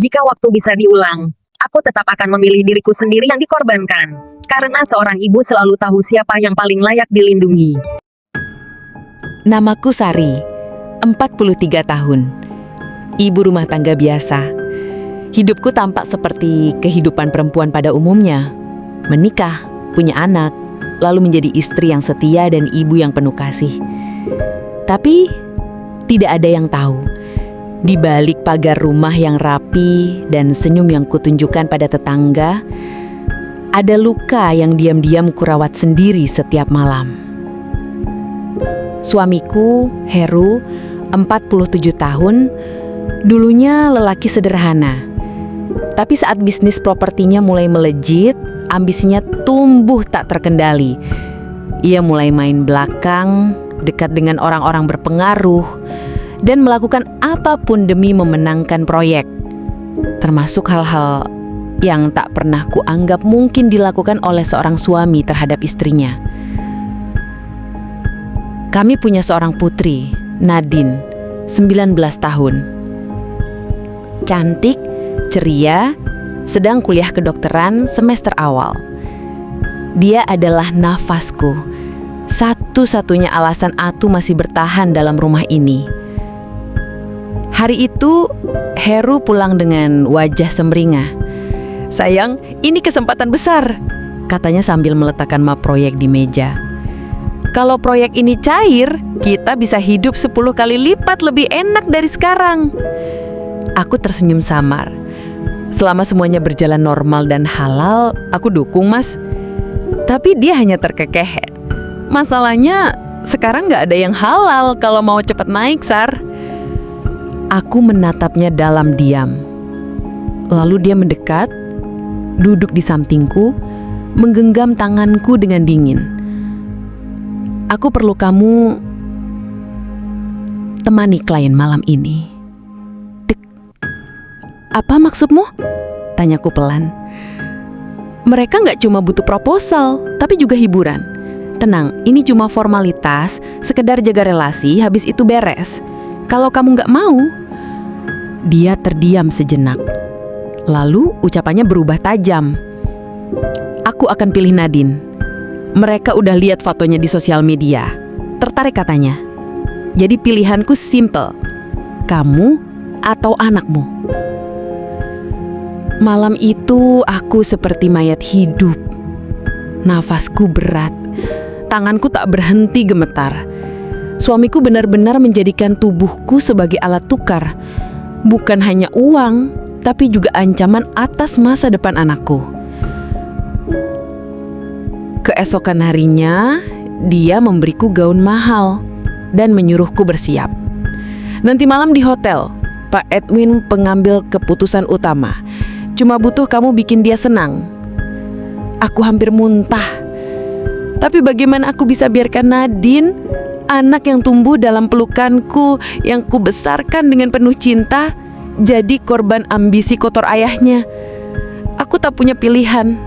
Jika waktu bisa diulang, aku tetap akan memilih diriku sendiri yang dikorbankan. Karena seorang ibu selalu tahu siapa yang paling layak dilindungi. Namaku Sari, 43 tahun. Ibu rumah tangga biasa. Hidupku tampak seperti kehidupan perempuan pada umumnya. Menikah, punya anak, lalu menjadi istri yang setia dan ibu yang penuh kasih. Tapi, tidak ada yang tahu. Di balik pagar rumah yang rapi dan senyum yang kutunjukkan pada tetangga, ada luka yang diam-diam kurawat sendiri setiap malam. Suamiku, Heru, 47 tahun, dulunya lelaki sederhana. Tapi saat bisnis propertinya mulai melejit, ambisinya tumbuh tak terkendali. Ia mulai main belakang, dekat dengan orang-orang berpengaruh, dan melakukan apapun demi memenangkan proyek. Termasuk hal-hal yang tak pernah kuanggap mungkin dilakukan oleh seorang suami terhadap istrinya. Kami punya seorang putri, Nadine, 19 tahun. Cantik, ceria, sedang kuliah kedokteran semester awal. Dia adalah nafasku, satu-satunya alasan Atu masih bertahan dalam rumah ini. Hari itu, Heru pulang dengan wajah semringah. "Sayang, ini kesempatan besar," katanya sambil meletakkan map proyek di meja. "Kalau proyek ini cair, kita bisa hidup 10 kali lipat lebih enak dari sekarang." Aku tersenyum samar. "Selama semuanya berjalan normal dan halal, aku dukung, Mas." Tapi dia hanya terkekeh. "Masalahnya, sekarang nggak ada yang halal kalau mau cepat naik, Sar." Aku menatapnya dalam diam. Lalu dia mendekat, duduk di sampingku, menggenggam tanganku dengan dingin. "Aku perlu kamu temani klien malam ini." Dek. "Apa maksudmu?" tanyaku pelan. "Mereka nggak cuma butuh proposal, tapi juga hiburan. Tenang, ini cuma formalitas, sekedar jaga relasi, habis itu beres. Kalau kamu nggak mau..." Dia terdiam sejenak. Lalu ucapannya berubah tajam. "Aku akan pilih Nadine. Mereka udah lihat fotonya di sosial media. Tertarik katanya. Jadi pilihanku simple. Kamu atau anakmu." Malam itu aku seperti mayat hidup. Nafasku berat. Tanganku tak berhenti gemetar. Suamiku benar-benar menjadikan tubuhku sebagai alat tukar. Bukan hanya uang, tapi juga ancaman atas masa depan anakku. Keesokan harinya, dia memberiku gaun mahal dan menyuruhku bersiap. "Nanti malam di hotel, Pak Edwin pengambil keputusan utama. Cuma butuh kamu bikin dia senang." Aku hampir muntah. Tapi bagaimana aku bisa biarkan Nadine, anak yang tumbuh dalam pelukanku, yang kubesarkan dengan penuh cinta, jadi korban ambisi kotor ayahnya? Aku tak punya pilihan.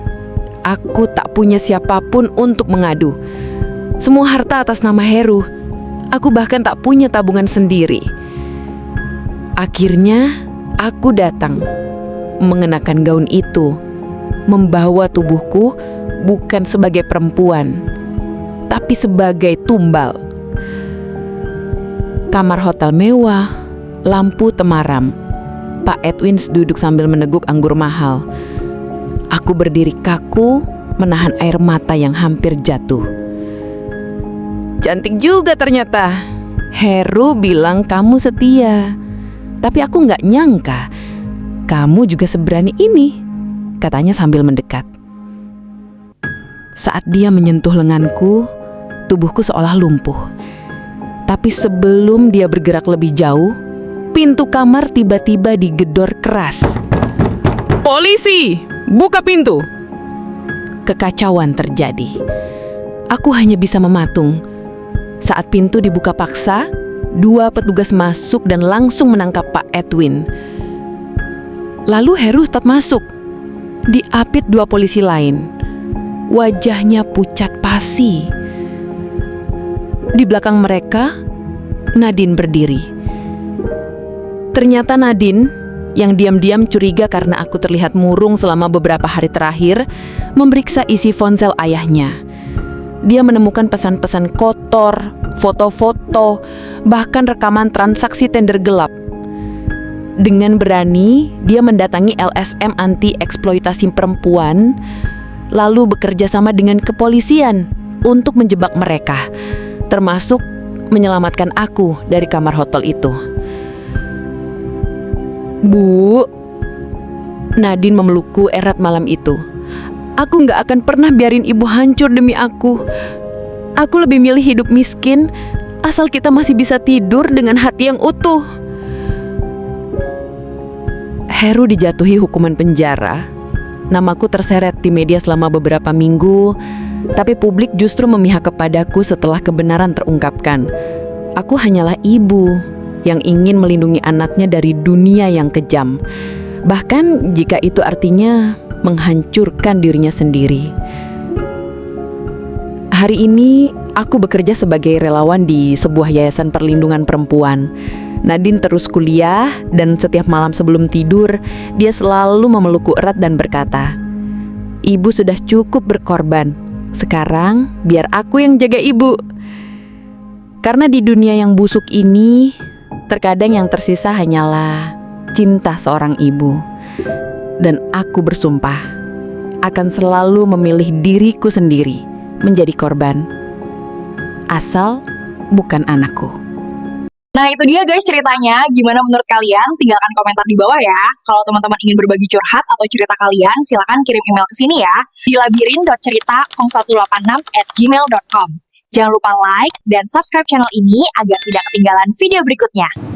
Aku tak punya siapapun untuk mengadu. Semua harta atas nama Heru. Aku bahkan tak punya tabungan sendiri. Akhirnya, aku datang, mengenakan gaun itu, membawa tubuhku bukan sebagai perempuan, tapi sebagai tumbal. Kamar hotel mewah, lampu temaram. Pak Edwin duduk sambil meneguk anggur mahal. Aku berdiri kaku, menahan air mata yang hampir jatuh. "Cantik juga ternyata. Heru bilang kamu setia. Tapi aku nggak nyangka kamu juga seberani ini," katanya sambil mendekat. Saat dia menyentuh lenganku, tubuhku seolah lumpuh. Tapi sebelum dia bergerak lebih jauh, pintu kamar tiba-tiba digedor keras. "Polisi, buka pintu!" Kekacauan terjadi. Aku hanya bisa mematung. Saat pintu dibuka paksa, 2 petugas masuk dan langsung menangkap Pak Edwin. Lalu Heru tak masuk. Diapit 2 polisi lain. Wajahnya pucat pasi. Di belakang mereka, Nadine berdiri. Ternyata Nadine, yang diam-diam curiga karena aku terlihat murung selama beberapa hari terakhir, memeriksa isi ponsel ayahnya. Dia menemukan pesan-pesan kotor, foto-foto, bahkan rekaman transaksi tender gelap. Dengan berani, dia mendatangi LSM anti-eksploitasi perempuan, lalu bekerja sama dengan kepolisian untuk menjebak mereka, termasuk menyelamatkan aku dari kamar hotel itu. Bu, Nadine memelukku erat malam itu. Aku gak akan pernah biarin ibu hancur demi aku. Aku lebih milih hidup miskin, asal kita masih bisa tidur dengan hati yang utuh. Heru dijatuhi hukuman penjara. Namaku terseret di media selama beberapa minggu, tapi publik justru memihak kepadaku setelah kebenaran terungkapkan. Aku hanyalah ibu yang ingin melindungi anaknya dari dunia yang kejam, bahkan jika itu artinya menghancurkan dirinya sendiri. Hari ini aku bekerja sebagai relawan di sebuah yayasan perlindungan perempuan. Nadine terus kuliah dan setiap malam sebelum tidur, dia selalu memelukku erat dan berkata, "Ibu sudah cukup berkorban. Sekarang biar aku yang jaga ibu." Karena di dunia yang busuk ini, terkadang yang tersisa hanyalah cinta seorang ibu. Dan aku bersumpah akan selalu memilih diriku sendiri menjadi korban, asal bukan anakku. Nah itu dia guys ceritanya, gimana menurut kalian? Tinggalkan komentar di bawah ya. Kalau teman-teman ingin berbagi curhat atau cerita kalian, silakan kirim email ke sini ya, di labirin.cerita0186@gmail.com. Jangan lupa like dan subscribe channel ini agar tidak ketinggalan video berikutnya.